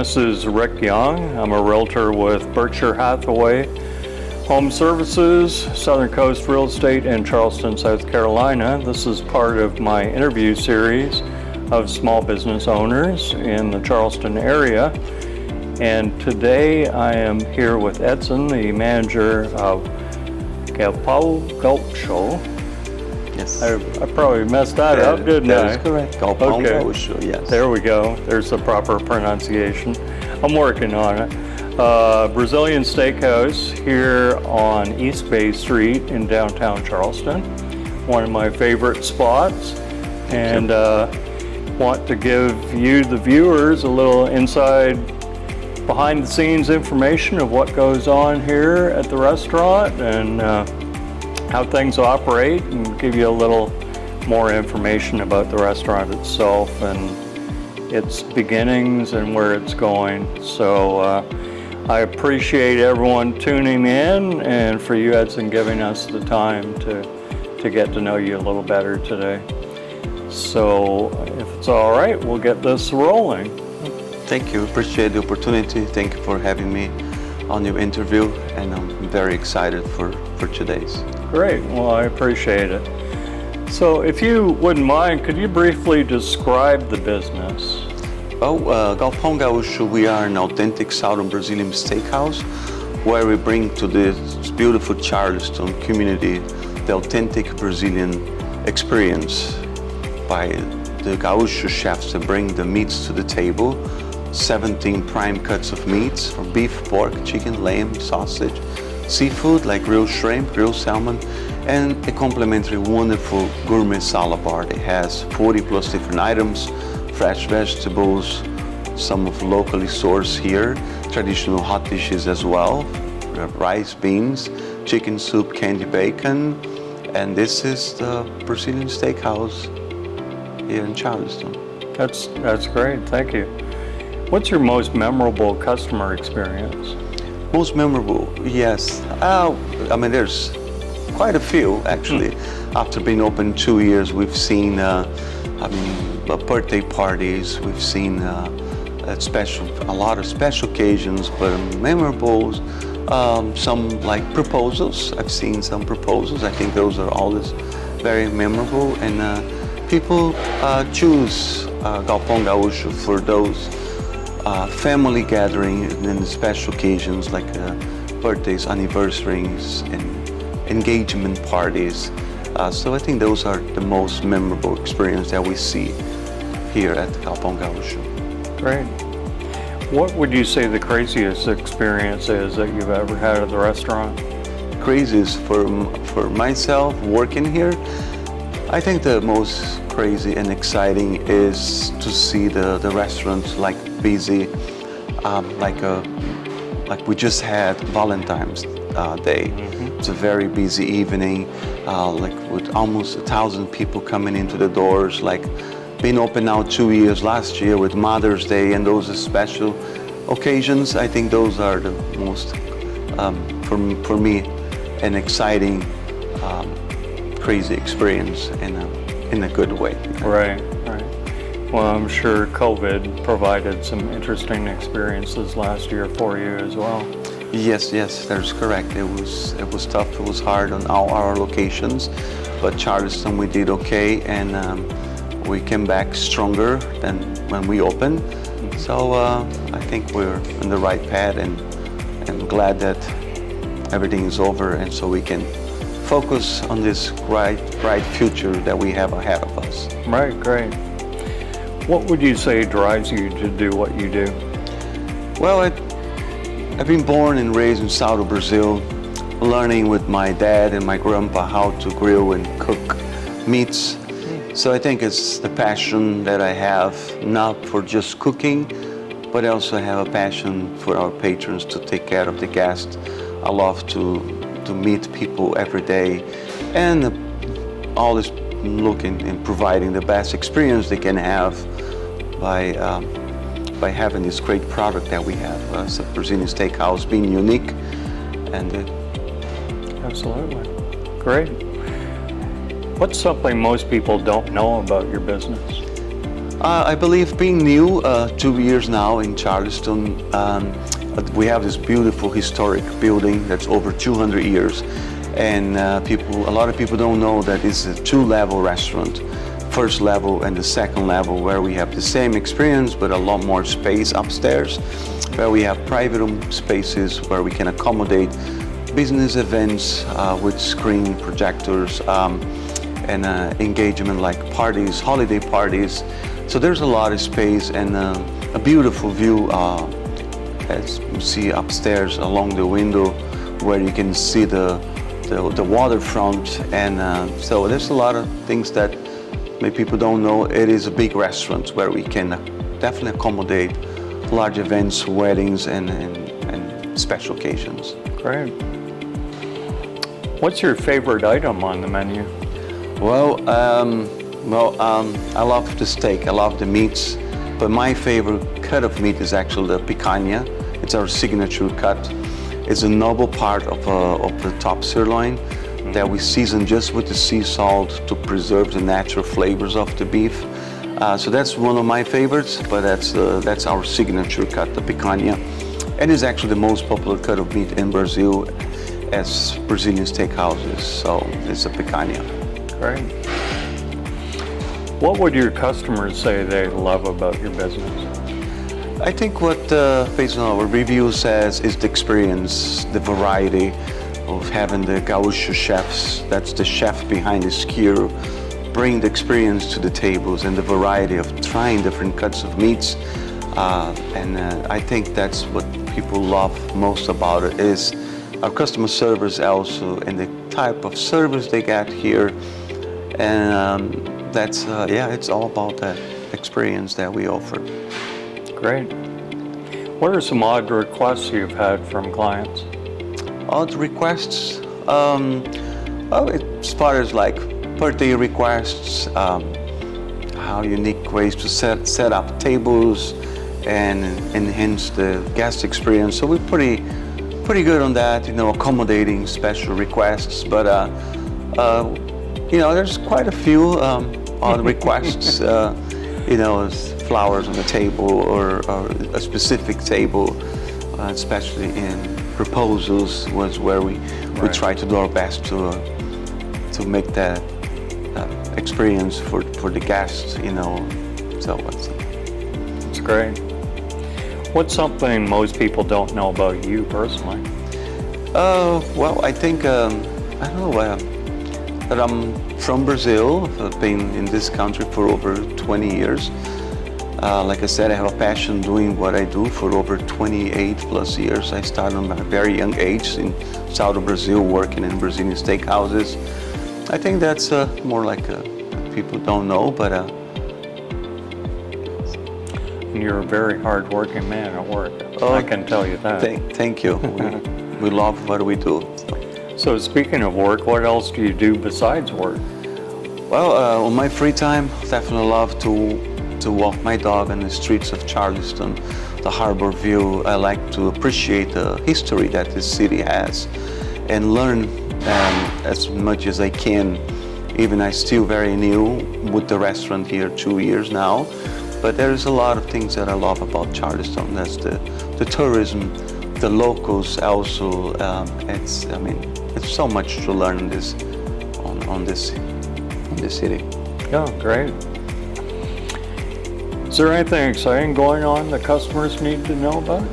this is Rick Young. I'm a realtor with Berkshire Hathaway Home Services, Southern Coast Real Estate in Charleston, South Carolina. This is part of my interview series of small business owners in the Charleston area. And today I am here with Edson, the manager of Galpao Gaucho. Yes. I probably messed that up, didn't I? That is correct. Galpao Gaucho, yes. There we go. There's the proper pronunciation. I'm working on it. Brazilian Steakhouse here on East Bay Street in downtown Charleston. One of my favorite spots. And want to give you, the viewers, a little inside behind the scenes information of what goes on here at the restaurant and how things operate, and give you a little more information about the restaurant itself and its beginnings and where it's going. So I appreciate everyone tuning in, and for you, Edson, giving us the time to get to know you a little better today. So if it's all right, we'll get this rolling. Thank you. Appreciate the opportunity. Thank you for having me on your interview, and I'm very excited for today's. Great. Well, I appreciate it. So if you wouldn't mind, could you briefly describe the business? Galpao Gaucho, we are an authentic Southern Brazilian steakhouse where we bring to this beautiful Charleston community the authentic Brazilian experience by the Gaucho chefs that bring the meats to the table. 17 prime cuts of meats from beef, pork, chicken, lamb, sausage, seafood like grilled shrimp, grilled salmon, and a complimentary wonderful gourmet salad bar that has 40 plus different items, fresh vegetables, some of locally sourced here, traditional hot dishes as well. We have rice, beans, chicken soup, candy bacon, and this is the Brazilian Steakhouse here in Charleston. That's great, thank you. What's your most memorable customer experience? Most memorable, yes. I mean, there's quite a few actually. After being open 2 years, we've seen birthday parties. We've seen a lot of special occasions, but memorable. Some like proposals. I've seen some proposals. I think those are always very memorable, and people choose Galpao Gaucho for those family gatherings and special occasions like birthdays, anniversaries, and engagement parties. So I think those are the most memorable experience that we see here at Galpao Gaucho. Great. What would you say the craziest experience is that you've ever had at the restaurant? Craziest for myself working here, I think the most crazy and exciting is to see the restaurant like busy, like we just had Valentine's Day. It's a very busy evening, like with almost 1,000 people coming into the doors, like being open now 2 years last year with Mother's Day and those special occasions. I think those are the most, for me, an exciting, crazy experience in a good way. Right. Well, I'm sure COVID provided some interesting experiences last year for you as well. Yes, that's correct. It was tough. It was hard on all our locations, but Charleston we did okay, and we came back stronger than when we opened. So I think we're on the right path, and I'm glad that everything is over, and so we can focus on this bright future that we have ahead of us. Right, great. What would you say drives you to do what you do? Well, I've been born and raised in southern Brazil, learning with my dad and my grandpa how to grill and cook meats. So I think it's the passion that I have, not for just cooking, but I also have a passion for our patrons to take care of the guests. I love to meet people every day, and always looking and providing the best experience they can have by having this great product that we have. It's a Brazilian Steakhouse, being unique, and Absolutely. Great. What's something most people don't know about your business? I believe being new, 2 years now in Charleston, we have this beautiful historic building that's over 200 years. And a lot of people don't know that it's a two-level restaurant. First level and the second level, where we have the same experience but a lot more space upstairs, where we have private room spaces where we can accommodate business events with screen projectors and engagement like parties, holiday parties. So there's a lot of space and a beautiful view as you see upstairs along the window, where you can see the waterfront, and so there's a lot of things that maybe people don't know. It is a big restaurant where we can definitely accommodate large events, weddings, and special occasions. Great. What's your favorite item on the menu? Well, I love the steak. I love the meats, but my favorite cut of meat is actually the picanha. It's our signature cut. It's a noble part of the top sirloin that we season just with the sea salt to preserve the natural flavors of the beef. So that's one of my favorites, but that's our signature cut, the picanha. And it's actually the most popular cut of meat in Brazil as Brazilian steakhouses, so it's a picanha. Great. What would your customers say they love about your business? I think what, based on our review, says is the experience, the variety of having the Gaucho chefs, that's the chef behind the skewer, bring the experience to the tables and the variety of trying different cuts of meats. I think that's what people love most about it, is our customer service also and the type of service they get here. And it's all about that experience that we offer. Great. What are some odd requests you've had from clients? Odd requests? As far as like birthday requests, how unique ways to set up tables and enhance the guest experience. So we're pretty good on that, accommodating special requests. But there's quite a few odd requests. Flowers on the table or a specific table, especially in proposals, was where we try to do our best to make that experience for the guests, So it's great. What's something most people don't know about you personally? Well, I think that I'm from Brazil. I've been in this country for over 20 years. Like I said, I have a passion doing what I do for over 28 plus years. I started at a very young age in southern Brazil, working in Brazilian steakhouses. I think that's more like people don't know, but you're a very hard-working man at work. I can tell you that. Thank you. We love what we do. So speaking of work, what else do you do besides work? Well, on my free time, definitely love to walk my dog on the streets of Charleston, the harbor view. I like to appreciate the history that this city has and learn as much as I can. Even I'm still very new with the restaurant here, 2 years now. But there's a lot of things that I love about Charleston. That's the tourism, the locals also. It's so much to learn on this city. Yeah, great. Is there anything exciting going on that customers need to know about?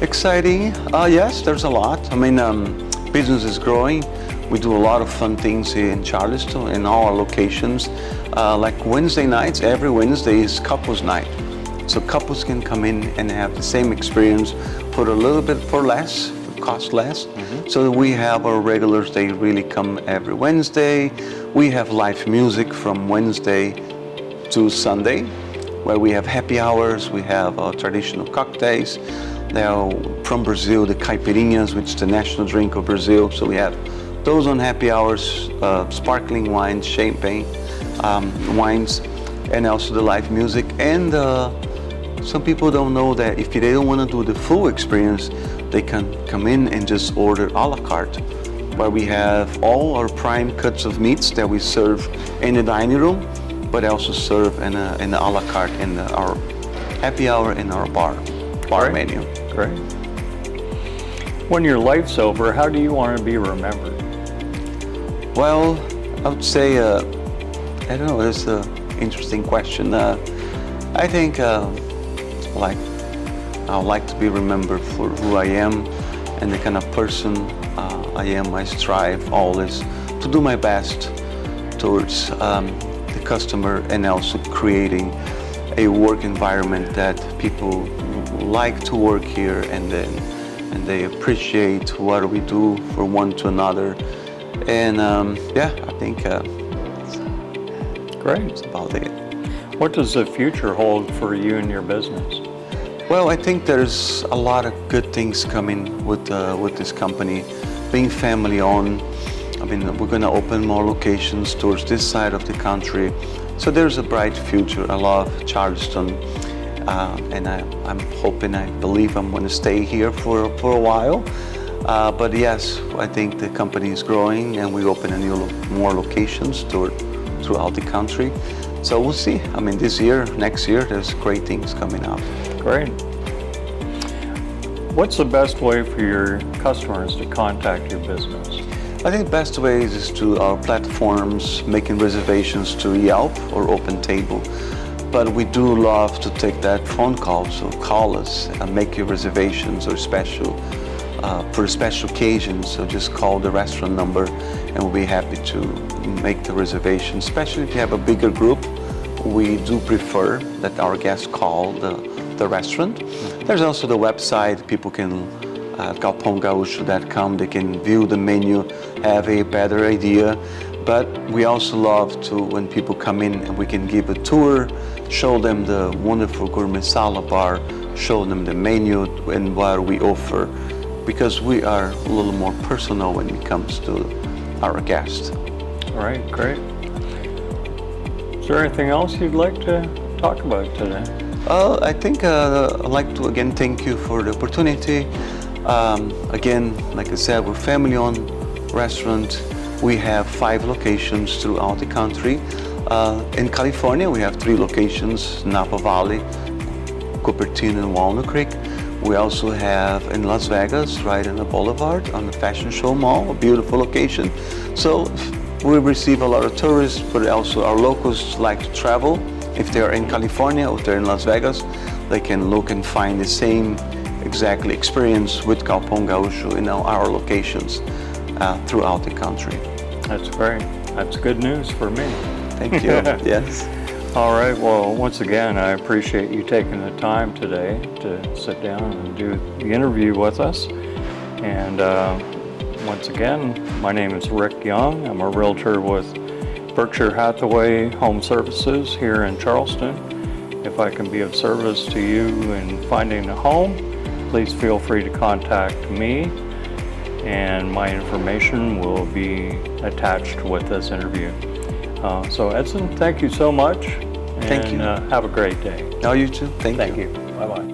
Exciting? Yes, there's a lot. Business is growing. We do a lot of fun things here in Charleston in all our locations. Like Wednesday nights, every Wednesday is couples night. So couples can come in and have the same experience, put a little bit for less, cost less. Mm-hmm. So we have our regulars, they really come every Wednesday. We have live music from Wednesday to Sunday, where we have happy hours, we have traditional cocktails. Now from Brazil, the caipirinhas, which is the national drink of Brazil. So we have those on happy hours, sparkling wines, champagne wines, and also the live music. And some people don't know that if they don't want to do the full experience, they can come in and just order a la carte, where we have all our prime cuts of meats that we serve in the dining room. but also serve in the a la carte in our happy hour in our bar Great. menu. Great. When your life's over, how do you want to be remembered? Well, I would say, I don't know, it's an interesting question. I think like I would like to be remembered for who I am and the kind of person I am. I strive always to do my best towards the customer and also creating a work environment that people like to work here and they appreciate what we do for one to another. And yeah, I think Great. that's about it. What does the future hold for you and your business? Well, I think there's a lot of good things coming with this company, being family-owned. I mean, we're going to open more locations towards this side of the country, so there's a bright future. I love Charleston, and I'm hoping, I believe I'm going to stay here for a while. But yes, I think the company is growing, and we open more locations throughout the country. So we'll see. I mean, this year, next year, there's great things coming up. Great. What's the best way for your customers to contact your business? I think the best way is to our platforms, making reservations to Yelp or OpenTable. But we do love to take that phone call, so call us and make your reservations or for special occasions. So just call the restaurant number and we'll be happy to make the reservation. Especially if you have a bigger group, we do prefer that our guests call the restaurant. There's also the website. People can galpaogaucho.com. They can view the menu, have a better idea. But we also love to, when people come in, and we can give a tour, show them the wonderful gourmet salad bar, show them the menu and what we offer, because we are a little more personal when it comes to our guests. All right, great. Is there anything else you'd like to talk about today? I think I'd like to again thank you for the opportunity. Again, like I said, we're a family-owned restaurant. We have 5 locations throughout the country. In California, we have 3 locations: Napa Valley, Cupertino, and Walnut Creek. We also have in Las Vegas, right in the Boulevard, on the Fashion Show Mall, a beautiful location. So we receive a lot of tourists, but also our locals like to travel. If they're in California or they're in Las Vegas, they can look and find the same exactly experience with Galpao Gaucho in our locations throughout the country. That's great. That's good news for me. Thank you. Yes. All right. Well, once again, I appreciate you taking the time today to sit down and do the interview with us. And once again, my name is Rick Young. I'm a realtor with Berkshire Hathaway Home Services here in Charleston. If I can be of service to you in finding a home, please feel free to contact me, and my information will be attached with this interview. So Edson, thank you so much. Thank you. Have a great day. No, you too. Thank you. Thank you. Bye-bye.